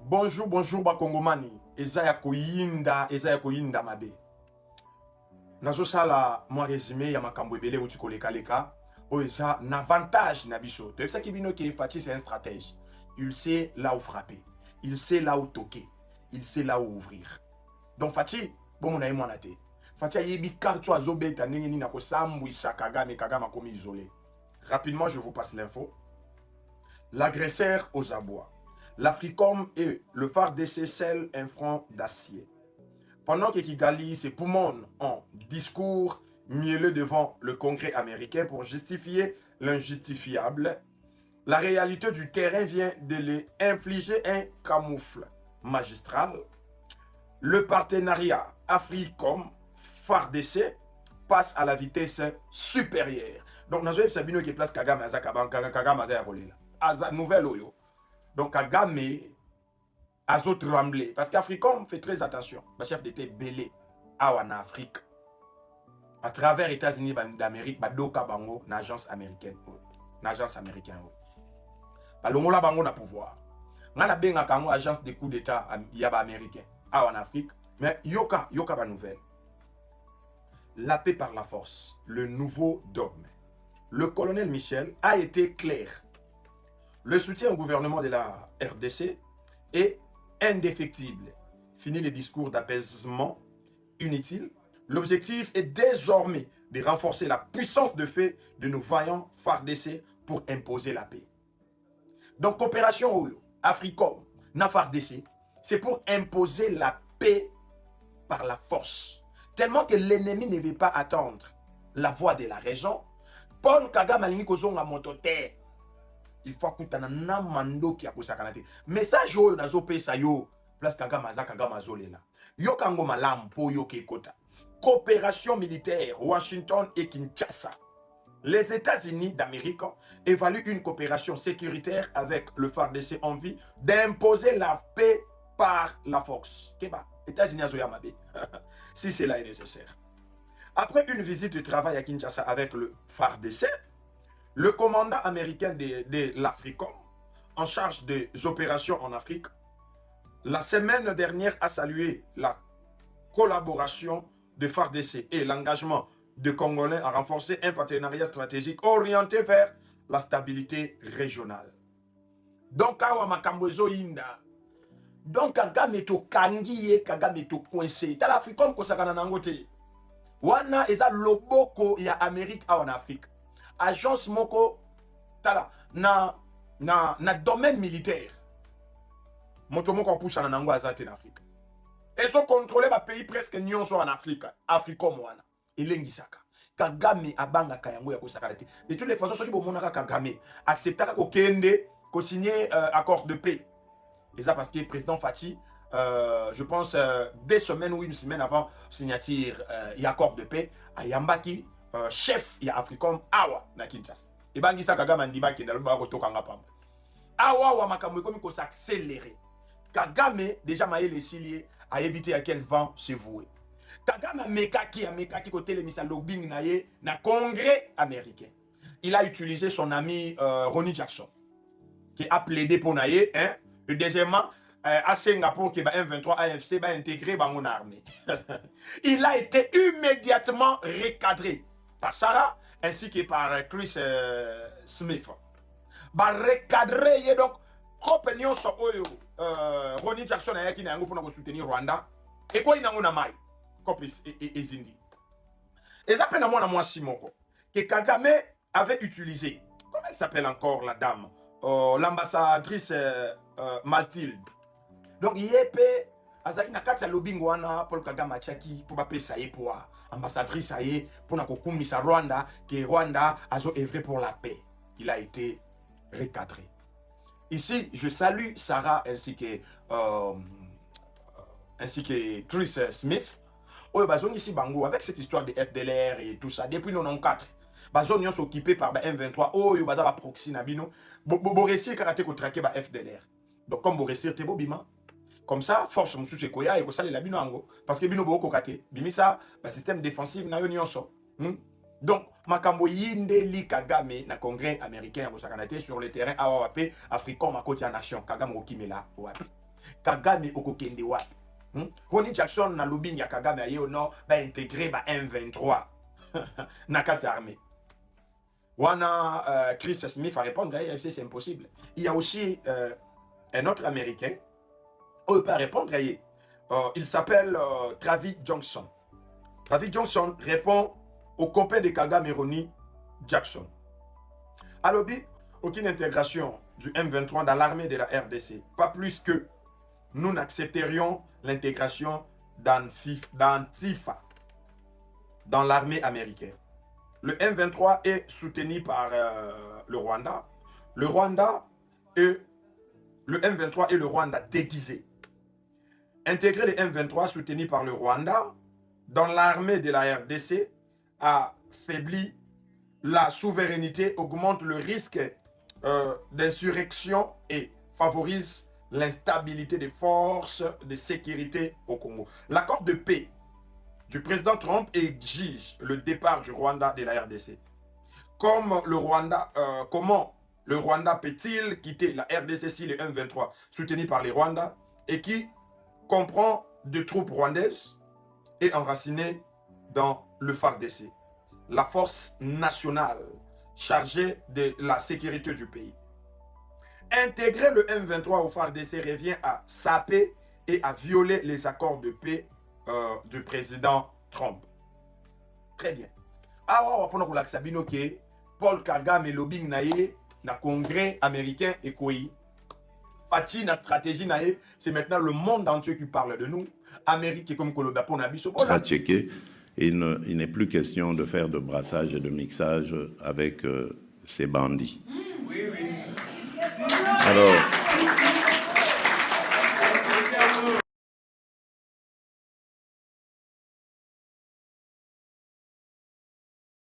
Bonjour, bonjour, Bakongomani. Ezaya koyinda mabe. Nazo sala moi résumé ya makambo ebele uti koleka leka. O eza n'avantage na biso. Tu sais kibino ki Fachi c'est un stratège. Il sait là où frapper. Il sait là où toquer. Il sait là où ouvrir. Donc Fachi, bon mon aïe te. Fachi yebi karto azobeta nini na ko sambwisa Kagame komi isolé. Rapidement, je vous passe l'info. L'agresseur aux abois. L'Africom et le phare d'essai scellent un front d'acier. Pendant que Kigali se poumonne en discours mielleux devant le Congrès américain pour justifier l'injustifiable, la réalité du terrain vient de lui infliger un camoufle magistral. Le partenariat Africom, phare d'essai, passe à la vitesse supérieure. Donc, nous avons Sabino qui place Kagame à Kagame à nouvelle Oyo. Donc, Kagame a autres tremblé. Parce qu'Africom fait très attention. Le chef d'État belé en Afrique. À travers les États-Unis d'Amérique, Badoka Bango, une agence américaine. Une agence américaine. Balongola Bango na pouvoir. Nga na benga kango agence de coup d'État yaba américain. En Afrique. Mais yoka ba nouvelle. La paix par la force. Le nouveau dogme. Le colonel Michel a été clair. Le soutien au gouvernement de la RDC est indéfectible. Fini les discours d'apaisement inutiles. L'objectif est désormais de renforcer la puissance de fait de nos vaillants FARDC pour imposer la paix. Donc, coopération Africom, na FARDC, c'est pour imposer la paix par la force. Tellement que l'ennemi ne veut pas attendre la voix de la raison. Paul Kagame alingi kozonga motote. Il faut que tu aies un mando qui a kosakanate. Message yo nazo pesa yo place Kagame azolela. Yo kango malam po yo kekota. Coopération militaire Washington et Kinshasa. Les États-Unis d'Amérique évaluent une coopération sécuritaire avec le FARDC en vue d'imposer la paix par la force. Keba, États-Unis azoyamabe. Si cela est nécessaire. Après une visite de travail à Kinshasa avec le FARDC, le commandant américain de l'Africom, en charge des opérations en Afrique, la semaine dernière a salué la collaboration de FARDC et l'engagement de Congolais à renforcer un partenariat stratégique orienté vers la stabilité régionale. Donc, awa makambo inda. Donc, Kagame to kangiye, Kagame to coincé. T'as l'Africom ko sakana nangote. Wana eza loboko ya Amérique en Afrique. Agence moko tala na domaine militaire. Moto moko pousse en nango azate en Afrique. Ils ont contrôlé ba pays presque nyonso en Afrique. Africom wana. Elengisaka. Kagame abanga kayango ya kosakana te. De toutes les façons soki bomonaka Kagame acceptaka ko kende ko signer accord de paix. Et ça parce que le président Fachi je pense 2 semaines ou 1 semaine avant signature y accord de paix à Yambaki chef ya Africom awa na Kinshasa. Et bangisa Kagame ndiba kenda loba ko tokanga pamba. Awa wa makambo komi ko s'accélérer. Kagame déjà maé les ciliers a évité à quel vent se vouer. Kagame mekaki côté le misa lobbying na ye na congrès américain. Il a utilisé son ami Ronnie Jackson qui a plaidé pour naye hein. Et deuxièmement à Singapour qui va M23 AFC va intégrer dans mon armée. Il a été immédiatement recadré par Sarah ainsi que par Chris Smith. Ba recadré donc compagnon so oyo Ronnie Jackson a qui na ngo pour soutenir Rwanda et quoi il na ngona mai copis et Zindi. Et ça peine à moi Simoko que Kagame avait utilisé. Comment elle s'appelle encore la dame l'ambassadrice Mathilde. Donc yepe azali na kati ya lobbying wana Paul Kagame achaki pour ba pesa ye pour ambassadrice aye pour na kokumisa Rwanda que Rwanda azo œuvré pour la paix. Il a été recadré. Ici, je salue Sarah ainsi que Chris Smith. Oyo bazon ici bango avec cette histoire de FDLR et tout ça depuis 94. Bazon yon s'occupé par M23. Oyo baza ba proxy na bino. Bo réussir karaté ko traquer ba FDLR. Donc comme bo réussir te bo bima. Comme ça, force musu se koya et ko sale la bino ango parce que bino bo ko kate. Bimisa ba système défensif na yo nyonso. Donc makambo yinde li Kagame na congrès américain ko sakanate sur le terrain awape Africom à côté en action Kagame okimela wapi. Kagame okokende wapi. Ronnie Jackson na lobbying ya Kagame aye no ba intégrer ba M23 na kati armée. Wana Chris Smith a répondre c'est impossible. Il y a aussi un autre américain on peut répondre il s'appelle Travis Johnson. Travis Johnson répond au copain de Kagame Ronnie Jackson. Alors, aucune intégration du M23 dans l'armée de la RDC, pas plus que nous n'accepterions l'intégration d'Antifa dans l'armée américaine. Le M23 est soutenu par le Rwanda. Le M23 et le Rwanda déguisé. Intégrer le M23 soutenu par le Rwanda dans l'armée de la RDC affaiblit la souveraineté, augmente le risque d'insurrection et favorise l'instabilité des forces de sécurité au Congo. L'accord de paix du président Trump exige le départ du Rwanda de la RDC. Comment le Rwanda peut-il quitter la RDC si le M23 soutenu par les Rwandais et qui comprend de troupes rwandaises et enracinées dans le FARDC, la force nationale chargée de la sécurité du pays. Intégrer le M23 au FARDC revient à saper et à violer les accords de paix du président Trump. Très bien. Alors, on va prendre que Paul Kagame lobbying naie na congrès américain et quoi. Pati na stratégie naie, c'est maintenant le monde entier qui parle de nous. Amérique comme Koloba pour Nabiso. Sera checké. Et il n'est plus question de faire de brassage et de mixage avec ces bandits. Oui, oui. Alors,